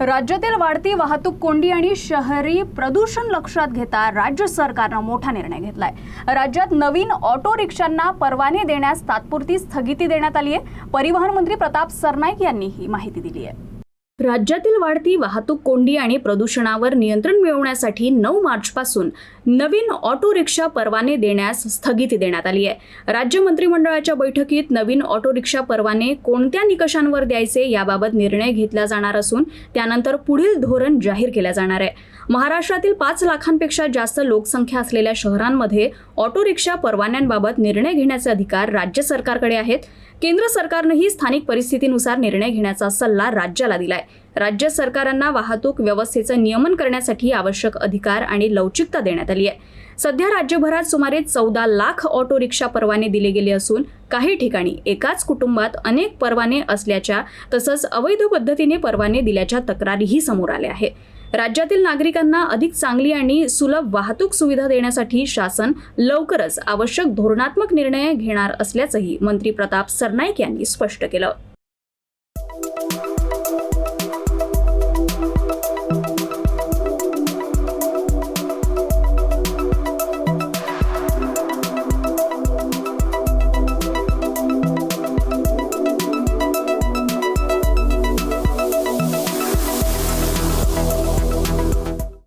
राज्यातील वाढती वाहतूक कोंडी आणि शहरी प्रदूषण लक्षात घेता राज्य सरकारनं मोठा निर्णय घेतलाय। राज्यात नवीन ऑटो रिक्षांना परवाने देण्यास तात्पुरती स्थगिती देण्यात आली आहे। परिवहन मंत्री प्रताप सरनाईक यांनी ही माहिती दिली आहे। राज्यातील वाढती वाहतूक कोंडी आणि प्रदूषणावर नियंत्रण मिळवण्यासाठी 9 मार्चपासून नवीन ऑटो रिक्षा परवाने देण्यास स्थगिती देण्यात आली आहे। राज्य मंत्रिमंडळाच्या बैठकीत नवीन ऑटो रिक्षा परवाने कोणत्या निकषांवर द्यायचे याबाबत निर्णय घेतला जाणार असून त्यानंतर पुढील धोरण जाहीर केले जाणार आहे। महाराष्ट्रातील 5 लाखांपेक्षा जास्त लोकसंख्या असलेल्या शहरांमध्ये ऑटो रिक्षा परवान्यांबाबत निर्णय घेण्याचे अधिकार राज्य सरकारकडे आहेत। केंद्र सरकारनेही स्थानिक परिस्थितीनुसार निर्णय घेण्याचा सल्ला राज्याला दिलाय। राज्य सरकारांना वाहतूक व्यवस्थेचे नियमन करण्यासाठी आवश्यक अधिकार आणि लवचिकता देण्यात आली आहे। सध्या राज्यभरात सुमारे 14 लाख ऑटो रिक्षा परवाने दिले गेले असून काही ठिकाणी एकाच कुटुंबात अनेक परवाने असल्याच्या तसंच अवैध पद्धतीने परवाने दिल्याच्या तक्रारीही समोर आल्या आहेत। राज्यातील नागरिकांना अधिक चांगली आणि सुलभ वाहतूक सुविधा देण्यासाठी शासन लवकरच आवश्यक धोरणात्मक निर्णय घेणार असल्याचंही मंत्री प्रताप सरनाईक यांनी स्पष्ट केलं।